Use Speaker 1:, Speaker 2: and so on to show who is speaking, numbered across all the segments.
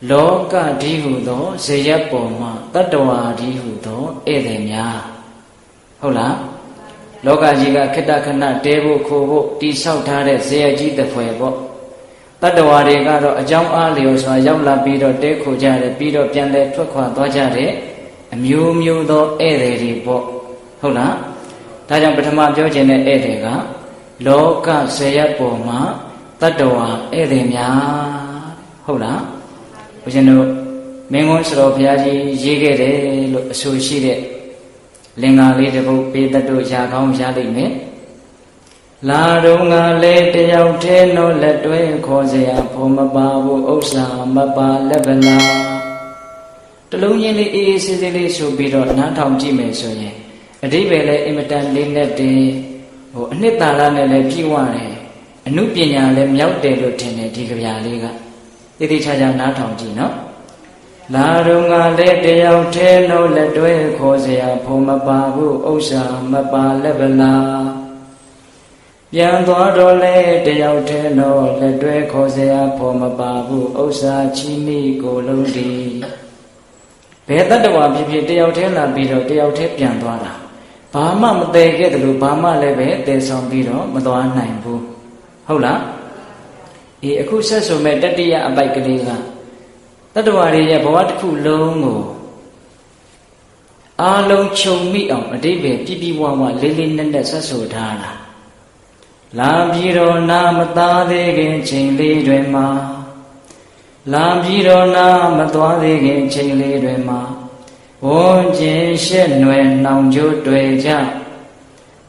Speaker 1: Loka dihudo, Zeyapoma, Tatawa dihudo, Edemia. Hola? Loka jiga Ketakana, Devo Kovo, Di Sautare, Zeyaji the Fuego. Tatawa regado, a jump alios, a jump labido, Deco jare, Bido Pianle, Twakwa, Dwajare, a mew do Ede bo. Hola? Tajam Patama Jojene Edega, Loka Zeyapoma, Tatawa, Edemia. Hola? ဦးဇင်းတို့မင်းကုန်းစတော်ဘုရားကြီးရေးခဲ့တယ်လို့အဆိုရှိတဲ့လင်္ကာလေးတစ်ပုဒ်ပေးတတ်တို့ရာကောင်းရလိမ့်မယ်။လာတော့ငါလေတယောက်တည်းတော့လက်တွဲခေါ်เสียဖို့မပါဘူးဥစ္စာမပါလက်ဗလာတလုံးချင်းလေးအေးအေးဆေးဆေးလေးဆိုပြီးတော့နားထောင်ကြည့်မယ်ဆိုရင်အဓိပ္ပာယ်လည်းအင်မတန်လေးနဲ့တည်းအနှစ်သာရနဲ့လည်းပြည့်ဝတယ်အနုပညာလည်းမြောက်တယ်လို့ထင်တယ်ဒီကြပြလေးက တိတိကျကျနားထောင်ကြည့်နော်လာတော့ငါလည်းတယောက်တည်းတော့လက်တွဲခေါ်เสียဖို့မပါဘူးဥစ္စာမပါလက်ဗလာပြန်သွားတော့လေတယောက်တည်းတော့လက်တွဲခေါ်เสียဖို့မပါဘူးဥစ္စာချီမိကိုလုံးဒီဘယ်တတ္တဝါဖြစ်ဖြစ်တယောက်တည်းလာပြီးတော့တယောက်တည်းပြန်သွားတာဘာမှမတည်ခဲ့တယ်လို့ဘာမှလည်းပဲတည်ဆောင်ပြီးတော့မသွားနိုင်ဘူးဟုတ်လား အခုဆက်ဆိုမဲ့တတိယအပိုက်ကလေးကတတ္တဝါတွေရဲ့ဘဝတစ်ခုလုံးကိုအားလုံးခြုံမိအောင်အတိပ္ပယ်ပြည့်ပြည့်ဝဝလေးလေးနက်နက်ဆက်ဆိုထားတာလာပြီးတော့နာမသားသေးခင်ချိန်လေးတွေမှာလာပြီးတော့နာမသွားသေးခင်ချိန်လေးတွေမှာဝန်းကျင်ရှက်နွယ်နှောင်ကြိုးတွေကြ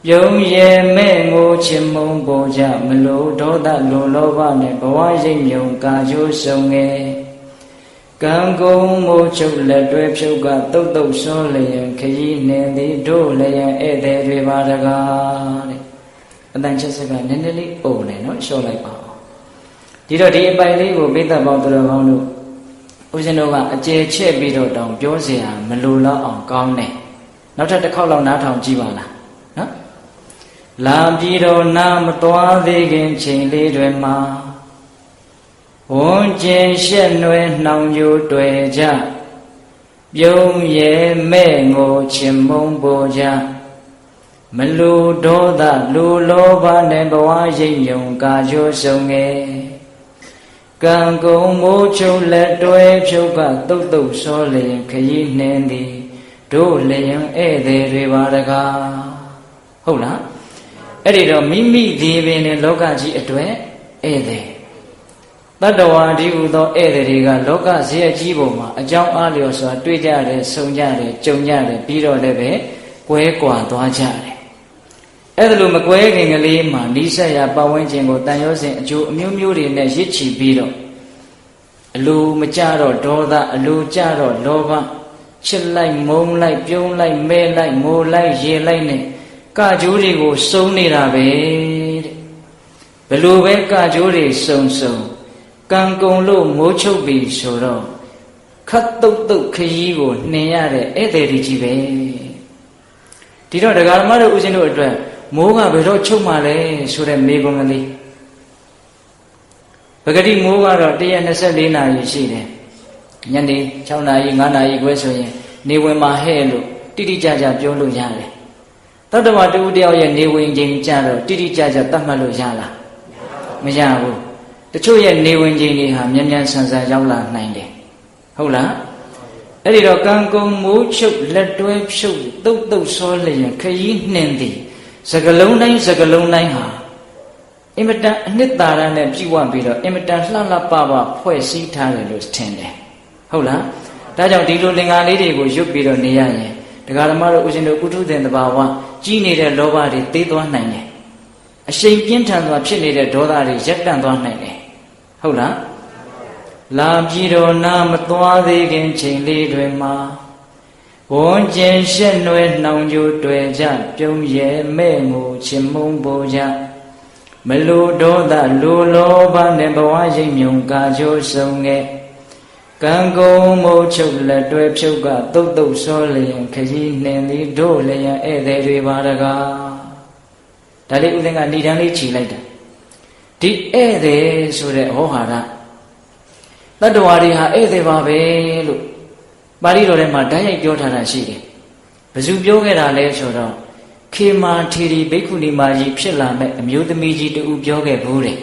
Speaker 1: ပြုံးရဲမဲ့ငိုချင်မုံပေါ်ကြမလို့ဒေါသလိုလောဘနဲ့ဘဝရိပ်မြုံကာကျိုးဆုံးငယ်ကံကုန်မိုးချုပ်လက်တွဲဖြုတ်ကတုတ်တုတ်စောလျင်ခရီးနေသည်တို့လျင်ဧည့်သည်တွေပါတကားတဲ့အတန်ချက်စကနည်းနည်းလေးအုံနေနော်လျှော့လိုက်ပါဦးဒီတော့ဒီအပိုင်လေးကိုပိဿပေါင်းသူတော်ကောင်းတို့ဦးဇင်းတို့ကအကျေချက်ပြီးတော့တောင်ပြောเสียမလိုတော့အောင်ကောင်းတယ်နောက်ထပ်တစ်ခေါက်လောက်နားထောင်ကြည့်ပါလားနော် လာပြီးတော့နာမသွားသေးခင်ချိန်လေးတွေမှာဝန်းကျင်ရှက်နွယ်နှောင်ကြိုးတွေကြပြုံးရဲမဲ့ငိုချင်မုံပေါ်ကြမလူဒေါသလူလောဘနဲ့ဘဝရိပ်မြုံကာကျိုးဆုံးငယ်ကံကုန်မိုးချုပ်လက်တွဲဖြုတ်ကတုတ်တုတ်စောလျင်ခရီးနှင်းသည်တို့လျင်ဧည့်သည်တွေပါတကားဟုတ်လား အဲ့ဒီတော့မိမိဒီပင်နဲ့လောကကြီးအတွက်ဧည့်သည်တတ္တဝါဒီဟုသောဧည့်သည်တွေကလောကဇေယျကြီးပေါ်မှာအကြောင်းအားလျော်စွာတွေ့ကြတယ်ဆုံကြတယ်ကြုံကြတယ်ပြီးတော့လည်းပဲကွဲကွာသွားကြတယ်အဲ့ဒါလိုမကွဲခင်ကလေးမှာနိစ္စရာပတ်ဝန်းကျင်ကိုတန်ရောစဉ်အကျိုးအမျိုးမျိုးတွေနဲ့ရစ်ချီပြီးတော့အလိုမကြတော့ဒေါသအလိုကြတော့လောဘချစ်လိုက်မုန်းလိုက်ပြုံးလိုက်မဲလိုက်ငိုလိုက်ရေလိုက်နဲ့ ကကြိုးတွေကိုစုံနေတာပဲတဲ့ဘယ်လိုပဲကကြိုးတွေစုံစုံကံကုန်လို့မိုးချုပ်ပြီဆိုတော့ခတ်တုတ်တုတ်ခရီးကိုနှင်ရတဲ့ဧည့်သည်ကြီးပဲဒီတော့ဒကာဓမ္မတို့ဦးဇင်းတို့အတွက်မိုးကဘယ်တော့ချုပ်မှလဲဆိုတဲ့မေးခွန်းကလေးပဂတိမိုးကတော့124နာရီရှိတယ်ညနေ6နာရီ9နာရီခွဲဆိုရင်နေဝင်မှာဟဲ့လို့တိတိကျကျပြောလို့ရတယ် တတ္တဝါတူတယောက်ရဲ့နေဝင်ခြင်းကြတော့တိတိကျကျသတ်မှတ်လို့ရလားမရဘူးတချို့ရဲ့နေဝင်ခြင်းတွေဟာမြန်မြန်ဆန်ဆန်ရောက်လာနိုင်တယ်ဟုတ်လားအဲ့ဒီတော့ကံကုန်မိုးချုပ်လက်တွဲဖြုတ်တုတ်တုတ်စောလျင်ခရီးနှင်သည်စကလုံးတိုင်းဟာအင်မတန်အနှစ်သာရနဲ့ပြည့်ဝပြီးတော့အင်မတန်လှလှပပဖွဲ့စည်းထားတယ်လို့ထင်တယ်ဟုတ်လားဒါကြောင့်ဒီလိုလင်္ကာလေးတွေကိုရွတ်ပြီးတော့နေရရင် ဒကာဓမ္မတို့ဦးဇင်းတို့ကုထုသင်တဘာဝကြီးနေတဲ့လောဘတွေသိသွားနိုင်တယ်အရှိန်ပြင်းထန်စွာဖြစ်နေတဲ့ဒေါသတွေရပ်တန့်သွားနိုင်တယ်ဟုတ်လားလာပြီးတော့နာမသွားသေးခင်ချိန်လေးတွေမှာဝန်းကျင်ရှက်နွယ်နှောင်ကြိုးတွေကြပြုံးရဲမဲ့ငိုချင်မုံပေါ်ကြမလူဒေါသလူလောဘနဲ့ဘဝရိပ်မြုံကာကျိုးဆုံးငယ် ကံကုန်မိုးချုပ်လက်တွဲဖြုတ်ကတုတ်တုတ်စောလျင်ခရီးနှင်သည်တို့လျင်ဧည့်သည်တွေပါတကားဒါလေးဦးသိန်းကဏိဒန်းလေးခြိလိုက်တာဒီဧည့်သည်ဆိုတဲ့ဟောဟာရ တတ္တဝါတွေဟာဧည့်သည်ပါပဲလို့ပါဠိတော်ထဲမှာဓာတ်ရိုက်ပြောထားတာရှိတယ်ဘယ်သူပြောခဲ့တာလဲဆိုတော့ခေမာထေရီဘိက္ခုနီမကြီးဖြစ်လာမဲ့အမျိုးသမီးကြီးတူပြောခဲ့ဘူးတယ်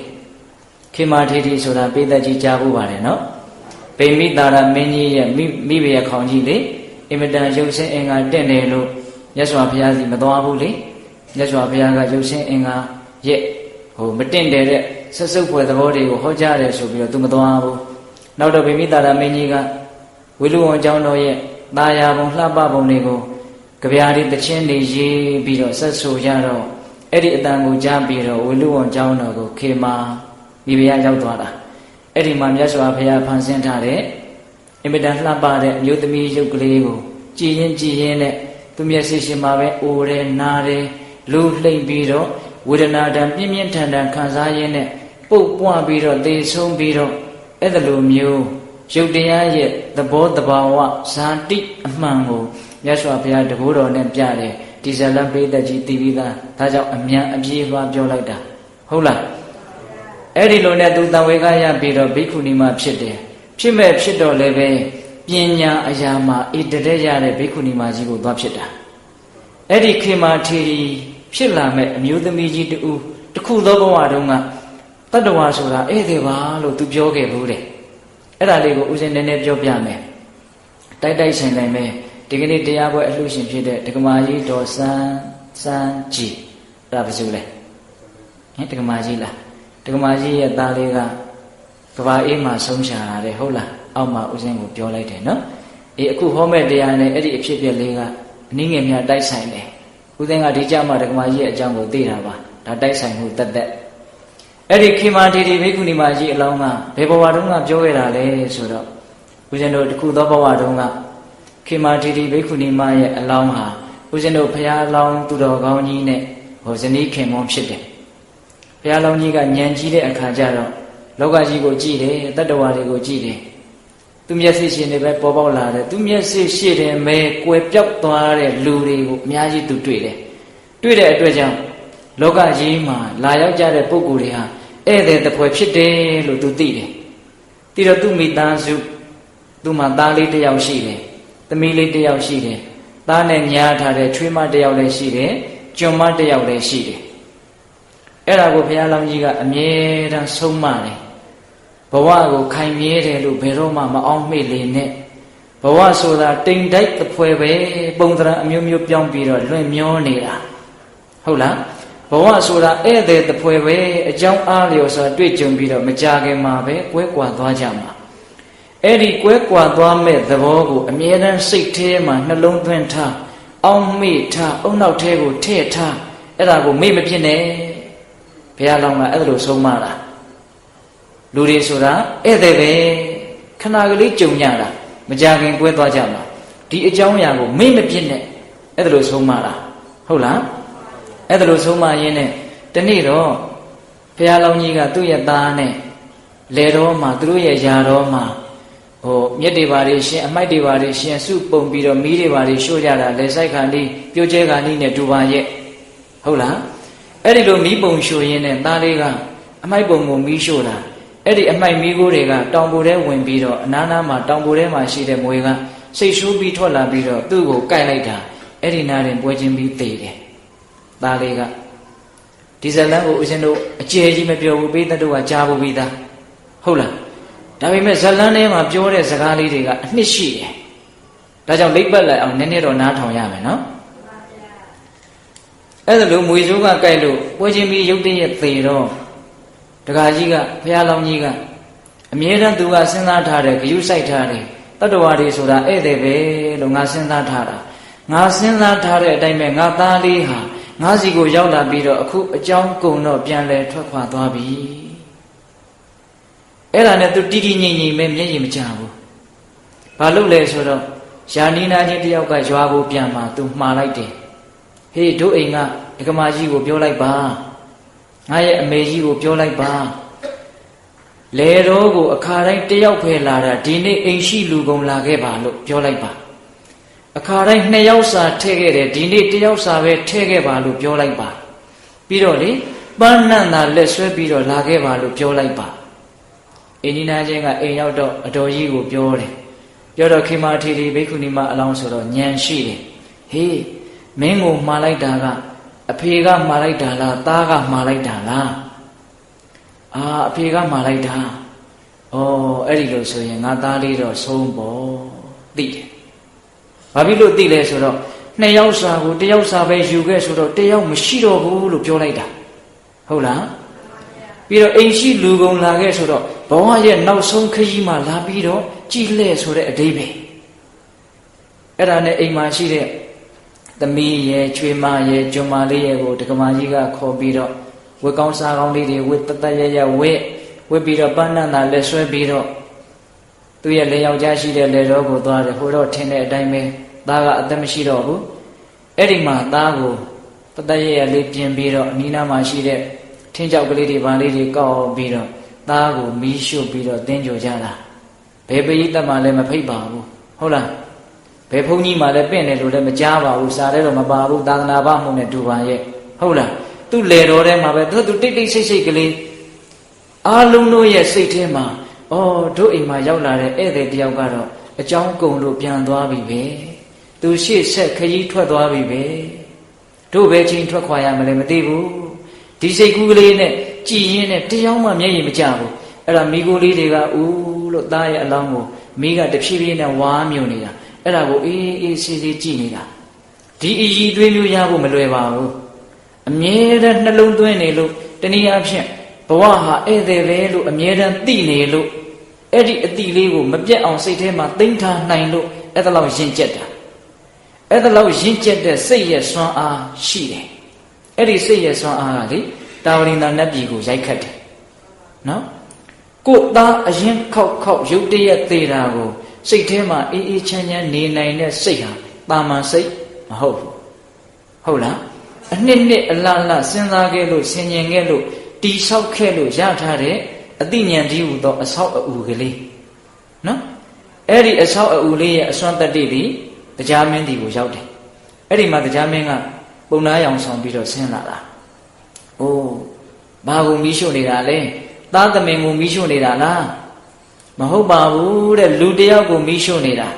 Speaker 1: ခေမာထေရီဆိုတာပိဿကြီးကြားဖို့ပါတယ်နော်ဗိမိတာရမင်းကြီးရဲ့မိဘရဲ့ခေါင်းကြီးလေအင်မတန်ရုပ်ဆင်းအင်္ဂါတင့်တယ်လို့မြတ်စွာဘုရားစီမသွားဘူးလေမြတ်စွာဘုရားကရုပ်ဆင်းအင်္ဂါရဲ့မတင့်တယ်တဲ့ဆက်စုပ်ဖွယ်သဘောတွေကိုဟောကြားတယ်ဆိုပြီးတော့သူမသွားဘူးနောက်တော့ဗိမိတာရမင်းကြီးကဝိလုဝံကျောင်းတော်ရဲ့ตาယာပုံလှပပုံတွေကိုကြပြားလေးတခြင်းတွေရေးပြီးတော့ဆက်ဆိုကြတော့အဲ့ဒီအတန်ကိုကြားပြီးတော့ဝိလုဝံကျောင်းတော်ကိုခေမာမိဖုရားရောက်သွားတာအဲ့ဒီမှာမြတ်စွာဘုရားဖန်ဆင်းထားတဲ့အင်မတန်လှပတဲ့အမျိုးသမီးရုပ်ကလေးကိုကြည်ရင်နဲ့သူမျက်စိရှင်မှာပဲအိုတယ်နားတယ်လူလှိမ့်ပြီးတော့ဝေဒနာတံပြင်းပြင်းထန်ထန်ခံစားရင်းနဲ့ပုတ်ပွားပြီးတော့သေဆုံးပြီးတော့အဲ့ဒါလိုမျိုးရုပ်တရားရဲ့သဘောတဘာဝဇာတိအမှန်ကိုမြတ်စွာဘုရားတကူတော်နဲ့ပြတယ်ဒီဇလပိဋကကြီးတည်ပြီးသားဒါကြောင့်အမြန်အပြေးပါပြောလိုက်တာဟုတ်လားအဲ့ဒီလိုနဲ့သူတံဝေကရပြီးတော့ဘိက္ခုနီမဖြစ်တယ်ဖြစ်မဲ့ဖြစ်တော့လည်းပဲပညာအရာမှာဣတတဲ့ရတဲ့ဘိက္ခုနီမကြီးကိုသွားဖြစ်တာအဲ့ဒီခေမာထေရီဖြစ်လာမဲ့အမျိုးသမီးကြီးတူတခုသောဘဝတုန်းကတတ္တဝါဆိုတာဧည့်သည်ပါလို့သူပြောခဲ့ဘူးတဲ့အဲ့ဒါလေးကိုဦးဇင်းနည်းနည်းပြောပြမယ်တိုက်ဆိုင်နိုင်မယ်ဒီကနေ့တရားပွဲအလှရှင်ဖြစ်တဲ့ဒကမာကြီးတော်စန်းကြီးအဲ့ဒါဘယ်သူလဲဒကမာကြီးလားဒကမာကြီးရဲ့သားလေးကကဘာအေးမှာဆုံးရှာလာတယ်ဟုတ်လားအောက်မှာဦးဇင်းကိုပြောလိုက်တယ်နော်အခုဟောမဲ့တရားနဲ့အဲ့ဒီအဖြစ်အပျက်လေးကအနည်းငယ်များတိုက်ဆိုင်တယ်ဦးဇင်းကဒီကြမှာဒကမာကြီးရဲ့အကြောင်းကိုသိတာပါဒါတိုက်ဆိုင်မှုတက်အဲ့ဒီခေမာထေရီဘိက္ခုနီမကြီးအလောင်းကဘယ်ဘဝတုန်းကပြောခဲ့တာလဲဆိုတော့ဦးဇင်းတို့တခုသောဘဝတုန်းကခေမာထေရီဘိက္ခုနီမရဲ့အလောင်းဟာဦးဇင်းတို့ဘုရားအလောင်းသူတော်ကောင်းကြီးနဲ့ဇနီးခင်မွန်းဖြစ်တယ်ဘုရားလောင်းကြီးကညံကြီးတဲ့အခါကျတော့လောကကြီးကိုကြည့်တယ်တတ္တဝါတွေကိုကြည့်တယ်သူမျက်စိရှင်တွေပဲပေါ်ပေါက်လာတယ်သူမျက်စိရှိတယ်မဲကွယ်ပြောက်သွားတဲ့လူတွေကိုအများကြီးသူတွေ့တဲ့အတွက်ကြောင့်လောကကြီးမှာလာရောက်ကြတဲ့ပုဂ္ဂိုလ်တွေဟာဧည့်သည်တပွဲဖြစ်တယ်လို့သူသိတယ်ပြီးတော့သူ့မိသားစုသူ့မှာသားလေးတစ်ယောက်ရှိတယ်သမီးလေးတစ်ယောက်ရှိတယ်သားနဲ့ညားထားတဲ့ချွေးမတစ်ယောက်လည်းရှိတယ်ကျွန်မတစ်ယောက်လည်းရှိတယ်အဲ့ဒါကိုဘုရားလောင်းကြီးကအမြဲတမ်းဆုံးမတယ်ဘဝကိုခိုင်မြဲတယ်လို့ဘယ်တော့မှမအောင်မေ့လေနဲ့ဘဝဆိုတာတိမ်တိုက်တပွဲပဲပုံသဏ္ဍာန်အမျိုးမျိုးပြောင်းပြီးတော့လွင့်မျောနေတာဟုတ်လားဘဝဆိုတာဧည့်သည်တပွဲပဲအကြောင်းအားလျော်စွာတွေ့ကြုံပြီးတော့မကြခင်မှာပဲကွဲကွာသွားကြမှာအဲ့ဒီကွဲကွာသွားမဲ့သဘောကိုအမြဲတမ်းစိတ်ထဲမှာနှလုံးသွင်းထားအောင်းမေ့ထားအုံနောက်ထဲကိုထည့်ထားအဲ့ဒါကိုမေ့မဖြစ်နဲ့ဘုရားလောင်းကအဲ့လိုဆုံးမတာလူတွေဆိုတာဧည့်သည်ပဲခဏကလေးကြုံကြတာမကြခင်ကွဲသွားကြမှာဒီအကြောင်းအရာကိုမေ့မဖြစ်နဲ့အဲ့လိုဆုံးမတာဟုတ်လားအဲ့ဒါလို့ဆုံးမရင်းနဲ့တနေ့တော့ဘုရားလောင်းကြီးကသူ့ရဲ့သားနဲ့လေတော်မှာသူတို့ရဲ့ယာတော်မှာမြက်တွေပါတွေရှင်အမိုက်တွေပါတွေရှင်စုပုံပြီးတော့မီးတွေပါတွေရှို့ကြတာလေဆိုင်ခါလေးပြိုကျဲခါလေးနဲ့ဒူပါရဲ့ဟုတ်လားအဲ့ဒီလိုမီးပုံရှို့ရင်းနဲ့သားလေးကအမိုက်ပုံကိုမီးရှို့တာအဲ့ဒီအမိုက်မီးကိုတွေကတောင်ပိုထဲဝင်ပြီးတော့အနားနားမှာတောင်ပိုထဲမှာရှိတဲ့မွေကစိတ်ဆိုးပြီးထွက်လာပြီးတော့သူ့ကိုကိုက်လိုက်တာအဲ့ဒီနားရင်ပွဲချင်းပြီးသေတယ်သားလေးကဒီဇလန်ကိုဦးဇင်းတို့အကျယ်ကြီးမပြောဘူးပိဿတို့ကကြားဖို့ပြီးသားဟုတ်လားဒါပေမဲ့ဇလန်ထဲမှာပြောတဲ့စကားလေးတွေကအနှစ်ရှိတယ်ဒါကြောင့်လိပ်ပတ်လိုက်အောင်နည်းနည်းတော့နားထောင်ရမယ်နော်အဲ့ဒါလိုမွေစိုးကကြိုက်လို့ပွဲချင်းပြီးရုပ်တရက်သေတော့တခါကြီးကဘုရားလောင်းကြီးကအမြဲတမ်းသူကစဉ်းစားထားတယ်ဂယုစိုက်ထားတယ်တတ္တဝါတွေဆိုတာဧည့်သည်ပဲလို့ငါစဉ်းစားထားတာငါစဉ်းစားထားတဲ့အတိုင်းပဲငါသားလေးဟာငါစီကိုရောက်လာပြီးတော့အခုအကြောင်းကုန်တော့ပြန်လဲထွက်ခွာသွားပြီအဲ့ဒါနဲ့သူတီတီငိမ့်ငိမ့်ပဲမျက်ရည်မကျဘူးဘာလို့လဲဆိုတော့ယာနီနာချင်းတယောက်ကရွာကိုပြန်มาသူမှားလိုက်တယ်ဟေးတို့အိမ်ကဒကမာကြီးကိုပြောလိုက်ပါငါရဲ့အမေကြီးကိုပြောလိုက်ပါလေတော်ကိုအခါတိုင်းတယောက်ဖယ်လာတာဒီနေ့အိမ်ရှိလူကုန်လာခဲ့ပါလို့ပြောလိုက်ပါအခါတိုင်း2ယောက်စာထည့်ခဲ့တယ်ဒီနေ့1ယောက်စာပဲထည့်ခဲ့ပါလို့ပြောလိုက်ပါပြီးတော့လေပန်းနံ့သာလက်ဆွဲပြီးတော့လာခဲ့ပါလို့ပြောလိုက်ပါ အိန္ဒိနာချင်းကအိမ်ရောက်တော့အတော်ကြီးကိုပြောတယ်ပြောတော့ခေမာထေရီဘိက္ခုနီမအလောင်းဆိုတော့ညံရှိတယ်ဟေးမင်းကိုမှားလိုက်တာကအဖေကမှားလိုက်တာလားသားကမှားလိုက်တာလားအဖေကမှားလိုက်တာအဲ့ဒီလိုဆိုရင်ငါသားလေးတော့ဆုံးပေါ့သိတယ်ဘာဖြစ်လို့သိလဲဆိုတော့နှစ်ယောက်စာကိုတစ်ယောက်စာပဲယူခဲ့ဆိုတော့တစ်ယောက်မရှိတော့ဘူးလို့ပြောလိုက်တာဟုတ်လားပြီးတော့အိမ်ရှိလူကုန်လာခဲ့ဆိုတော့ဘဝရဲ့နောက်ဆုံးခရီးမှာလာပြီးတော့ကြည်လဲဆိုတဲ့အဓိပ္ပာယ်အဲ့ဒါနဲ့အိမ်မှာရှိတဲ့သမီးရဲ့ချွေမရဲ့ကျွန်မလေးရဲ့ကိုဒကမာကြီးကခေါ်ပြီးတော့ဝတ်ကောင်းစားကောင်းလေးတွေဝတ်တတရရဝတ်ပြီးတော့ပန်းနန္တာလက်ဆွဲပြီးတော့သူ့ရဲ့လေယောက်ျားရှိတဲ့လေတော်ကိုသွားတယ်ဟိုတော့ထင်တဲ့အတိုင်းပဲသားကအသက်မရှိတော့ဘူးအဲ့ဒီမှာသားကိုတတရရလေးပြင်ပြီးတော့အနီးနားမှာရှိတဲ့ထင်းကြောက်ကလေးတွေဗာလေးတွေကောက်ပြီးတော့သားကိုမီးရှို့ပြီးတော့တင်းကြိုကြတာဘယ်ပရိသတ်မှလည်းမဖိတ်ပါဘူးဟုတ်လားဘယ်ဘုန်းကြီးမှလည်းပင့်တယ်လို့လည်းမကြားပါဘူးစားတယ်တော့မပါဘူးသာသနာ့ဘမှုနဲ့တူပါရဲ့ဟုတ်လားသူ့လေတော်ထဲမှာပဲသူတိတ်တိတ်ဆိတ်ဆိတ်ကလေးအားလုံးတို့ရဲ့စိတ်ထဲမှာတို့အိမ်မှာရောက်လာတဲ့ဧည့်သည်တယောက်ကတော့အကြောင်းကုန်လို့ပြန်သွားပြီပဲသူရှေ့ဆက်ခရီးထွက်သွားပြီပဲတို့ပဲချင်းထွက်ခွာရမလဲမသိဘူးဒီစိတ်ကူးကလေးနဲ့ကြည်ရင်းနဲ့တရားမှမျက်ရည်မကျဘူးအဲ့ဒါမိကိုလေးတွေကဦးလို့သားရဲ့အလောင်းကိုမိကတဖြည်းဖြည်းနဲ့ဝါးမြုံနေတာအဲ့ဒါကိုအေးအေးဆေးဆေးကြည်နေတာဒီအည်သွေးမျိုးရဖို့မလွယ်ပါဘူးအမြဲတမ်းနှလုံးသွင်းနေလို့တနည်းအားဖြင့်ဘဝဟာဧည့်သည်ပဲလို့အမြဲတမ်းသိနေလို့အဲ့ဒီအတိလေးကိုမပြတ်အောင်စိတ်ထဲမှာသိမ့်ထားနိုင်လို့အဲ့ဒါလောက်ရင်ကျက်တာအဲ့ဒါလောက်ရင်ကျက်တဲ့စိတ်ရဲ့စွမ်းအားရှိတယ်အဲ့ဒီစိတ်ရဲ့စွမ်းအားကလေတာဝရိန္ဒနတ်ပြည်ကိုရိုက်ခတ်တယ်နော်ကိုယ်သားအရင်ခောက်ရုပ်တရက်သေးတာကိုစိတ်ထဲမှာအေးအေးချမ်းချမ်းနေနိုင်တဲ့စိတ်ဟာတာမန်စိတ်မဟုတ်ဘူးဟုတ်လားအနှစ်အလလစဉ်းစားခဲ့လို့ဆင်ញင်ခဲ့လို့တိဆောက်ခဲ့လို့ရထားတဲ့အသိဉာဏ်ကြီးဟူသောအဆောက်အဦကလေးနော်အဲ့ဒီအဆောက်အဦလေးရဲ့အစွမ်းတတ္တိသည်တရားမင်းဒီကိုရောက်တယ်အဲ့ဒီမှာတရားမင်းကပုံနာရောင်ဆောင်ပြီးတော့ဆင်းလာတာဘာကိုမီးရှို့နေတာလဲသားသမင်ကိုမီးရှို့နေတာလားမဟုတ်ပါဘူးတဲ့လူတယောက်ကိုမီးရှို့နေတာ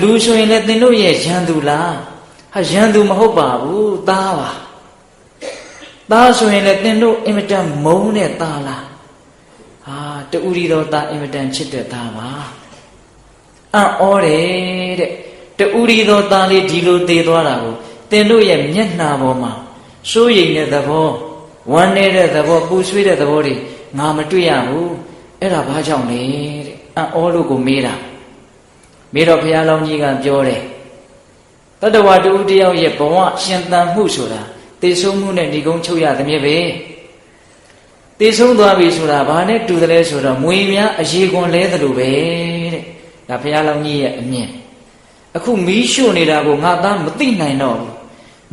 Speaker 1: လူဆိုရင်လည်းသင်တို့ရဲ့ရန်သူလားရန်သူမဟုတ်ပါဘူးသားပါသားဆိုရင်လည်းသင်တို့အင်မတန်မုန်းတဲ့သားလားတူရီတော်သားအင်မတန်ချစ်တဲ့သားပါအံ့ဩတယ်တဲ့တူရီတော်သားလေးဒီလိုသေသွားတာကိုသင်တို့ရဲ့မျက်နှာပေါ်မှာစိုးရိမ်တဲ့သဘောဝမ်းနေတဲ့သဘောပူဆွေးတဲ့သဘောတွေငါမတွေ့ရဘူးအဲ့ဒါဘာကြောင့်လဲတဲ့အံ့ဩလို့ကိုမေးတာမေးတော့ဘုရားလောင်းကြီးကပြောတယ်တတဝတူတယောက်ရဲ့ဘဝရှင်သန်မှုဆိုတာတေဆုံးမှုနဲ့ဏိကုံးချုပ်ရသမျှပဲတေဆုံးသွားပြီဆိုတာဘာနဲ့တူတယ်လဲဆိုတော့မွေများအရေခွန်လဲသလိုပဲတဲ့ဒါဘုရားလောင်းကြီးရဲ့အမြင်အခုမီးရှို့နေတာကိုငါသားမသိနိုင်တော့ဘူး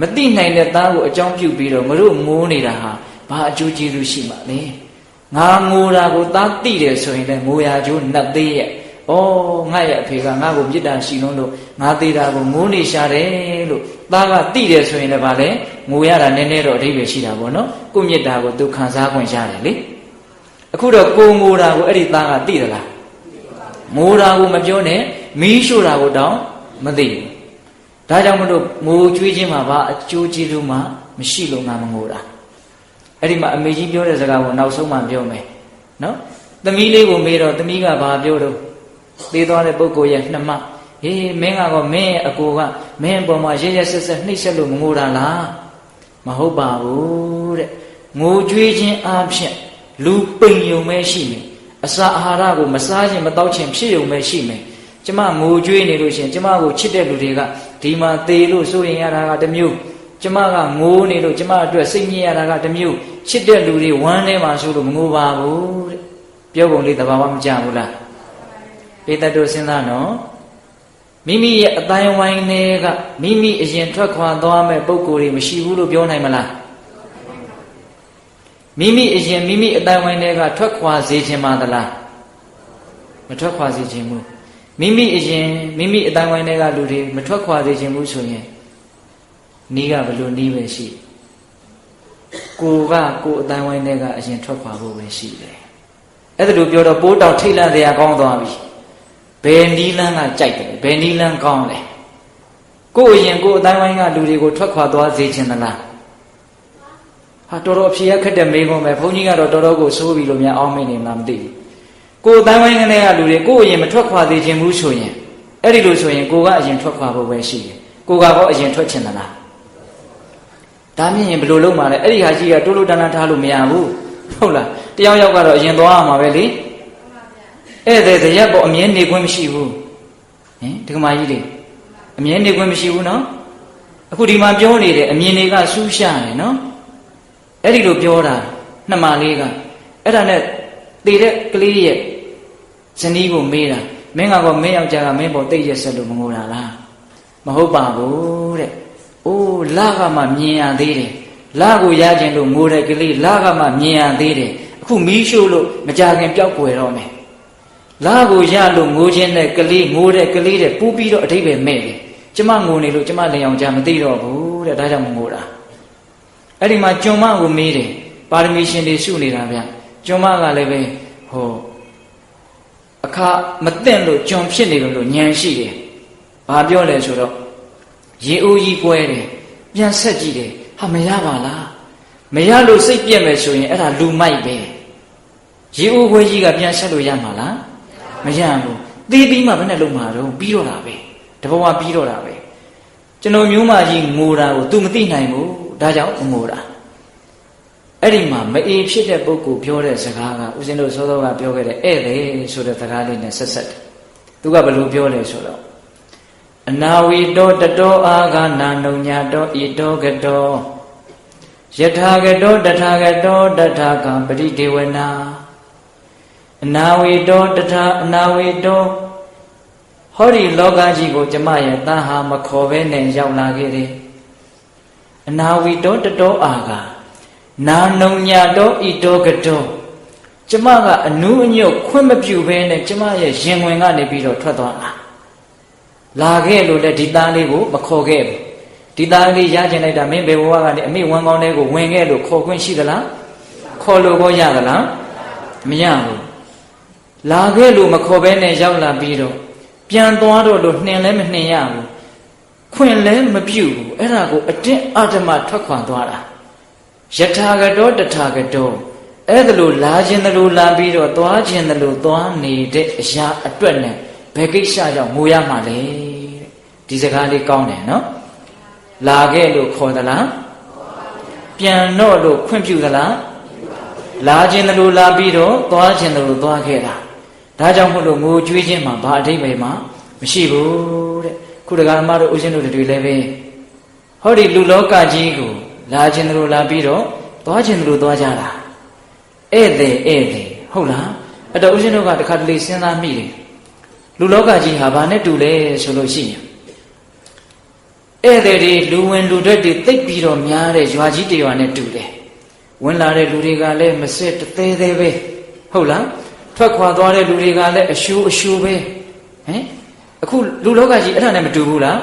Speaker 1: မသိနိုင်တဲ့သားကိုအကြောင်းပြုပြီးတော့ငါတို့ငိုးနေတာဟာဘာအကျိုးကျေးဇူးရှိမှာလဲငါငိုတာကိုသားသိတယ်ဆိုရင်လည်းငိုရကျိုးနှက်သေးရဲ့ငါရဲ့အဖေကငါ့ကိုမေတ္တာရှိလုံးလို့ငါသေးတာကိုငိုးနေရှာတယ်လို့သားကသိတယ်ဆိုရင်လည်းဗာလဲငိုရတာနည်းနည်းတော့အဓိပ္ပာယ်ရှိတာပေါ့နော်ကိုမေတ္တာကိုသူခံစားခွင့်ရတယ်လေအခုတော့ကိုငိုတာကိုအဲ့ဒီသားကသိသလားငိုတာကိုမပြောနဲ့မီးရှို့တာကိုတောင်မသိဘူးဒါကြောင့်မလို့ငိုကြွေးခြင်းမှာဘာအကျိုးကျေးဇူးမှမရှိလို့ငါမငိုတာအဲ့ဒီမှာအမေကြီးပြောတဲ့စကားကိုနောက်ဆုံးမှပြောမယ်နော်သမီးလေးကိုမေးတော့သမီးကဘာပြောတော့သေးသွားတဲ့ပုဂ္ဂိုလ်ရဲ့နှမဟေးမင်းကတော့မင်းရဲ့အကိုကမင်းအပေါ်မှာရဲရဲဆက်ဆက်နှိပ်စက်လို့မငိုတာလားမဟုတ်ပါဘူးတဲ့ငိုကြွေးခြင်းအပြင်လူပိန်ယုံပဲရှိမယ်အစာအာဟာရကိုမစားခြင်းမတောက်ခြင်းဖြစ်ယုံပဲရှိမယ်ကျမငိုကြွေးနေလို့ရှင်ကျမကိုချစ်တဲ့လူတွေကဒီမှာသေလို့စိုးရင်ရတာကတစ်မျိုးကျမကငိုနေလို့ကျမအတွက်စိတ်ညစ်ရတာကတစ်မျိုးချစ်တဲ့လူတွေဝမ်းထဲမှာဆိုလို့မငိုပါဘူးတဲ့ပြောပုံလေးသဘာဝမကျဘူးလားပေတတ်တို့စဉ်းစားနော်မိမိရဲ့အတိုင်းဝိုင်းတွေကမိမိအရင်ထွက်ခွာသွားမဲ့ပုံကိုယ်တွေမရှိဘူးလို့ပြောနိုင်မလားမိမိအရင်မိမိအတိုင်းဝိုင်းတွေကထွက်ခွာစေခြင်းပါသလားမထွက်ခွာစေခြင်းဘူးမိမိအရင်မိမိအတိုင်းဝိုင်းတွေကလူတွေမထွက်ခွာစေခြင်းဘူးဆိုရင်နီးကဘလို့နီးပဲရှိကိုကကိုအတိုင်းဝိုင်းတွေကအရင်ထွက်ခွာဖို့ပဲရှိတယ် အဲ့ဒါလိုပြောတော့ပိုးတောင်ထိတ်လန့်တရားကောင်းသွားပြီဘယ်နီးလန်းကကြိုက်တယ်ဘယ်နီးလန်းကောင်းလဲကိုယ်အရင်ကိုယ်အတိုင်းဝိုင်းကလူတွေကိုထွက်ခွာသွားစေချင်သလားဟာတော်တော်အဖြေရခက်တဲ့မေးခွန်းပဲဘုန်းကြီးကတော့တော်တော်ကိုစိုးပြီလို့များအောင်းမိနေမှမသိဘူးကိုယ်အတိုင်းဝိုင်းကနေကလူတွေကိုယ်အရင်မထွက်ခွာသေးခြင်းဘူးဆိုရင်အဲ့ဒီလိုဆိုရင်ကိုကအရင်ထွက်ခွာဖို့ပဲရှိတယ်ကိုကတော့အရင်ထွက်ချင်သလားဒါမြင်ရင်ဘယ်လိုလုပ်မှာလဲအဲ့ဒီဟာကြီးကတိုးလို့တန်းတန်းထားလို့မရဘူးဟုတ်လားတယောက်ယောက်ကတော့အရင်သွားရမှာပဲလေဧည့်သည်တရက်ပေါ့အမြဲနေခွင့်မရှိဘူးဟင်ဒီကမာကြီးလေအမြဲနေခွင့်မရှိဘူးနော်အခုဒီမှာပြောနေတယ်အမြင်တွေကစူးရှာနေနော်အဲ့ဒီလိုပြောတာနှမလေးကအဲ့ဒါနဲ့တည်တဲ့ကလေးရဲ့ဇနီးကိုမေးတာမင်းကတော့မင်းယောက်ျားကမင်းပေါ်တိတ်ရက်ဆက်လို့မငိုတာလားမဟုတ်ပါဘူးတဲ့အိုးလကမှမြင်ရသေးတယ်လကိုရခြင်းလို့ငိုတဲ့ကလေးလကမှမြင်ရသေးတယ်အခုမီးရှို့လို့မကြခင်ပျောက်ကွယ်တော့မယ်လကိုရလို့ငိုခြင်းတဲ့ကလေးငိုတဲ့ကလေးတဲ့ပူပြီးတော့အဓိပ္ပာယ်မဲ့တယ်ကျမငိုနေလို့ကျမလင်အောင်ကြမသိတော့ဘူးတဲ့ဒါကြောင့်မငိုတာအဲ့ဒီမှာကျွန်းမကိုမေးတယ်ပါရမီရှင်တွေရှုနေတာဗျကျွန်းမကလည်းပဲဟိုအခါမသိလို့ကျွန်းဖြစ်နေလို့ဉာဏ်ရှိတယ်ဘာပြောလဲဆိုတော့ရေအိုးကြီးကွဲတယ်ပြန်ဆက်ကြည့်တယ်ဟာမရပါလားမရလို့စိတ်ပြက်မယ်ဆိုရင်အဲ့ဒါလူမိုက်ပဲရေအိုးခွဲကြီးကပြန်ဆက်လို့ရမှာလားမရဘူးသေးပြီးမှဘယ်နဲ့လုံးမှာတော့ပြီးတော့တာပဲတဘဝပြီးတော့တာပဲကျွန်တော်မျိုးမကြီးငိုတာကို तू မသိနိုင်ဘူးဒါကြောင့်ငိုတာအဲ့ဒီမှာမအေးဖြစ်တဲ့ပုဂ္ဂိုလ်ပြောတဲ့စကားကဦးဇင်းတို့စောစောကပြောခဲ့တဲ့ဧည့်သည်ဆိုတဲ့စကားလေးနဲ့ဆက်ဆက်တယ်သူကဘယ်လိုပြောလဲဆိုတော့အနာဝီတောတတောအာဂနာနုညာတောဤတောကတောယထာကတောတထာကတောတထာကံပရိဒေဝနာအနာဝီတောတထာအနာဝီတောဟောဒီလောကကြီးကိုကျမရဲ့တန်ဟာမခေါ်ဘဲနဲ့ရောက်လာခဲ့တယ်အနာဝီတောတတောအာဂနာနုညာတောဤတောကတောကျမကအနုအညွတ်ခွင့်မပြုဘဲနဲ့ကျမရဲ့ရင်ဝင်ကနေပြီးတော့ထွက်သွားတာလာခဲ့လို့လည်းဒီသားလေးကိုမခေါ်ခဲ့ဘူးဒီသားလေးရကျင်လိုက်တာမင်းဘယ်ဘဝကနေအမိဝမ်းကောင်းတဲ့ကိုဝင်ခဲ့လို့ခေါ်ခွင့်ရှိသလားခေါ်လို့ကိုရသလားမရဘူးလာခဲ့လို့မခေါ်ဘဲနဲ့ရောက်လာပြီးတော့ပြန်သွားတော့လို့နှင်လည်းမနှင်ရဘူးခွင့်လည်းမပြုဘူးအဲ့ဒါကိုအတင်းအဓမ္မထွက်ခွာသွားတာယထာကတောတထာကတောအဲ့ဒါလို့လာခြင်းတယ်လို့လာပြီးတော့သွားခြင်းတယ်လို့သွားနေတဲ့အရာအတွက်နဲ့ဘယ်ကိစ္စကြောင့်ငိုရမှာလဲဒီစကားလေးကောင်းတယ်နော်လာခဲ့လို့ခေါ်သလားပြန်တော့လို့ခွင့်ပြုသလားလာခြင်းတယ်လို့လာပြီးတော့သွားခြင်းတယ်လို့သွားခဲ့တာဒါကြောင့်မို့လို့ငိုကြွေးခြင်းမှာဘာအဓိပ္ပာယ်မှမရှိဘူးတဲ့ခုတက္ကမတို့ဦးဇင်းတို့တွေလည်းပဲဟောဒီလူလောကကြီးကိုလာခြင်းတယ်လို့လာပြီးတော့သွားခြင်းတယ်လို့သွားကြတာဧည့်သည်ဟုတ်လားအဲ့တော့ဦးဇင်းတို့ကတခါတလေစဉ်းစားမိတယ်လူလောကကြီးဟာဘာနဲ့တူလဲဆိုလို့ရှိရင်ဧည့်သည်တွေလူဝင်လူထွက်တွေသိပ်ပြီးတော့များတဲ့ရွာကြီးတရွာနဲ့တူတယ်ဝင်လာတဲ့လူတွေကလည်းမစစ်တသေးသေးပဲဟုတ်လားထွက်ခွာသွားတဲ့လူတွေကလည်းအရှူပဲဟင်အခုလူလောကကြီးအဲ့ဒါနဲ့မတူဘူးလား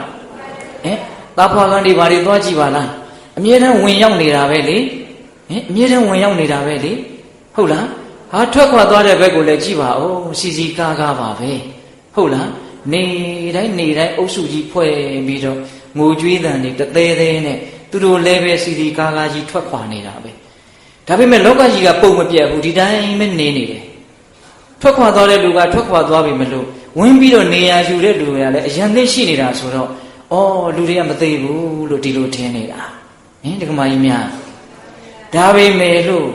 Speaker 1: ဟင်သားဖွာကန်တွေဘာတွေသွားကြည့်ပါလားအမြဲတမ်းဝင်ရောက်နေတာပဲလေဟင်အမြဲတမ်းဝင်ရောက်နေတာပဲလေဟုတ်လားဟာထွက်ခွာသွားတဲ့ဘက်ကိုလည်းကြည့်ပါဦးစီစီကားကားပါပဲဟုတ်လားနေတိုင်းအုပ်စုကြီးဖွဲ့ပြီးတော့ငိုကြွေးတန်တွေတသေးသေးနဲ့သူတို့လည်းပဲစီစီကားကားကြီးထွက်ခွာနေတာပဲဒါပေမဲ့လောကကြီးကပုံမပြတ်ဘူးဒီတိုင်းပဲနေတယ်ထွက်ခွာသွားတဲ့လူကထွက်ခွာသွားပြီမလို့ဝင်ပြီးတော့နေရာယူတဲ့လူတွေကလည်းအရင်သိရှိနေတာဆိုတော့ဩလူတွေကမသိဘူးလို့ဒီလိုထင်နေတာဟင်ဒီကမာကြီးများဒါပေမဲ့လို့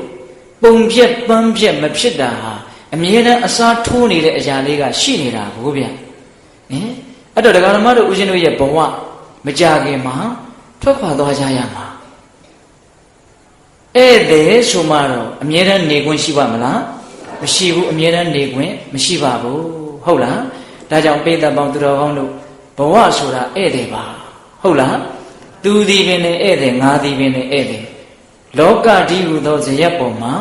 Speaker 1: ပုံပြက်ပန်းပြက်မဖြစ်တာဟာအမြဲတမ်းအစားထိုးနေတဲ့အရာလေးကရှိနေတာဘိုးဗျဟင်အဲ့တော့ဒကာဓမ္မတို့ဦးဇင်းတို့ရဲ့ဘဝမကြခင်မှာထွက်ခွာသွားကြရမှာဧည့်သည်ဆိုမှတော့အမြဲတမ်းနေခွင့်ရှိပါမလားမရှိဘူးအမြဲတမ်းနေခွင့်မရှိပါဘူးဟုတ်လားဒါကြောင့်ပိဋကပေါင်းသူတော်ကောင်းတို့ဘဝဆိုတာဧည့်သည်ပါဟုတ်လားသူသည်ပင်နဲ့ဧည့်သည်ငါသည်ပင်နဲ့ဧည့်သည်လောကတည်းဟူသောဇယက်ပေါ်မှာ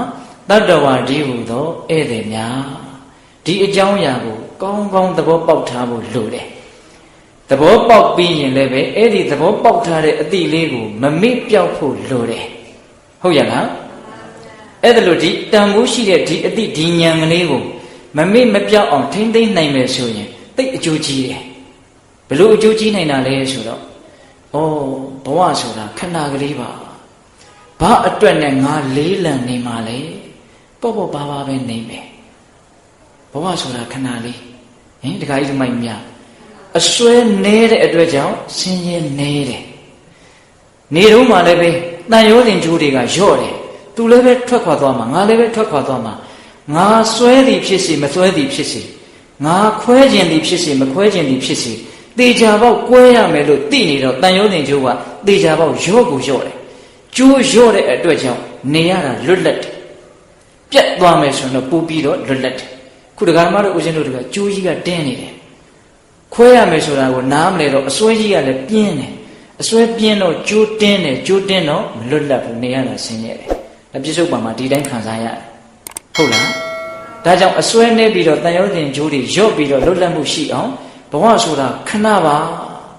Speaker 1: တတ္တဝါတည်းဟူသောဧည့်သည်များဒီအကြောင်းအရာကိုကောင်းကောင်းသဘောပေါက်ထားဖို့လိုတယ်သဘောပေါက်ပြီးရင်လည်းပဲအဲ့ဒီသဘောပေါက်ထားတဲ့အတိလေးကိုမမေ့ပြောက်ဖို့လိုတယ်ဟုတ်ရလား အဲ့ဒါလို့ဒီတန်ဖိုးရှိတဲ့ဒီအတိဒီဉာဏ်ကလေးကိုမမေ့မပြောက်အောင်ထိမ့်သိမ့်နိုင်မယ်ဆိုရင်သိအကျိုးကြီးတယ်ဘလို့အကျိုးကြီးနိုင်တာလဲဆိုတော့ဩဘဝဆိုတာခဏကလေးပါဘာအတွက်နဲ့ငါလေးလံနေမှာလဲပေါ့ပေါ့ပါပါပဲနေမယ်ဘဝဆိုတာခဏလေးဟင်တခါကြီးဒီမိုက်များအစွဲနေတဲ့အတွက်ကြောင့်ဆင်းရဲနေတယ်နေတော့မှလည်းပဲတန်ရောတင်ကျိုးတွေကလျော့တယ်သူလည်းပဲထွက်ခွာသွားမှာငါလည်းပဲထွက်ခွာသွားမှာငါစွဲသည်ဖြစ်စေမစွဲသည်ဖြစ်စေငါခွဲခြင်းသည်ဖြစ်စေမခွဲခြင်းသည်ဖြစ်စေတေချာပေါက်ကွဲရမယ်လို့သိနေတော့တန်ရောတင်ကျိုးကတေချာပေါက်လျော့ကိုလျော့တယ်ကျိုးလျော့တဲ့အတွက်ကြောင့်နေရတာလွတ်လပ်တယ်ပြတ်သွားမယ်ဆိုတော့ပူပြီးတော့လွတ်လပ်တယ်ခုဒကာမတို့ဦးဇင်းတို့တွေကကျိုးကြီးကတင်းနေတယ်ခွဲရမယ်ဆိုတာကိုနားမလဲတော့အစွဲကြီးကလည်းပြင်းတယ်အစွဲပြင်းတော့ကျိုးတင်းတယ်ကျိုးတင်းတော့မလွတ်လပ်ဘူးနေရတာဆင်းရဲတယ်ဒါပြစ္ဆုတ်ပံမှာဒီတိုင်းခံစားရတယ်ဟုတ်လားဒါကြောင့်အစွဲနေပြီးတော့တန်ရုံးတင်ကျိုးတွေရော့ပြီးတော့လွတ်လပ်မှုရှိအောင်ဘဝဆိုတာခဏပါ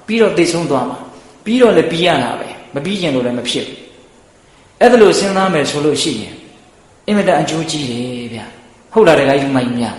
Speaker 1: ပြီးတော့သိဆုံးသွားမှာပြီးတော့လည်းပြီးရတာပဲမပြီးရင်လို့လည်းမဖြစ်ဘူးအဲ့ဒါလို့စဉ်းစားမယ်ဆိုလို့ရှိရင်အင်မတန်အကျိုးကြီးတယ်ဗျဟုတ်လားတခါကြီးမိုင်းများ